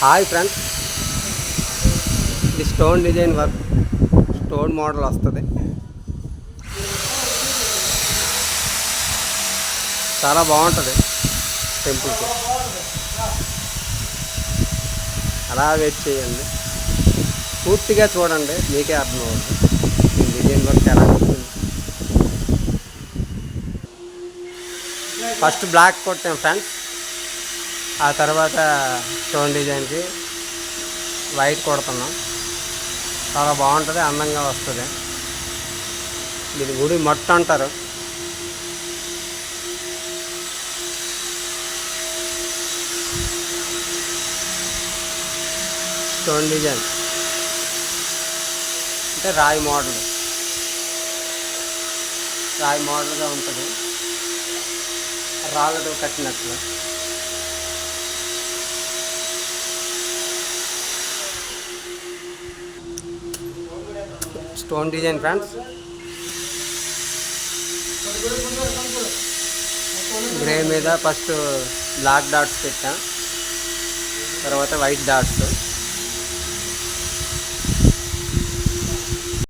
Hi friends, ఇది stone design work, stone model వస్తుంది. చాలా బాగుంటుంది టెంపుల్కి. అలా వెయిట్ చేయండి, పూర్తిగా చూడండి, మీకే అర్థమవుతుంది డిజైన్ వర్క్ ఎలా ఉంటుంది. ఫస్ట్ బ్లాక్ కొట్టాం ఫ్రెండ్స్, ఆ తర్వాత స్టోన్ డిజైన్కి వైట్ కొడుతున్నాం. చాలా బాగుంటుంది, అందంగా వస్తుంది. దీని గుడి మట్టు అంటారు. స్టోన్ డిజైన్ అంటే రాయి మోడల్గా ఉంటుంది, రాళ్ళతో కట్టినట్లు. స్టోన్ డిజైన్ ఫ్రెండ్స్, గ్రే మీద ఫస్ట్ బ్లాక్ డాట్స్ పెట్టా, తర్వాత వైట్ డాట్స్.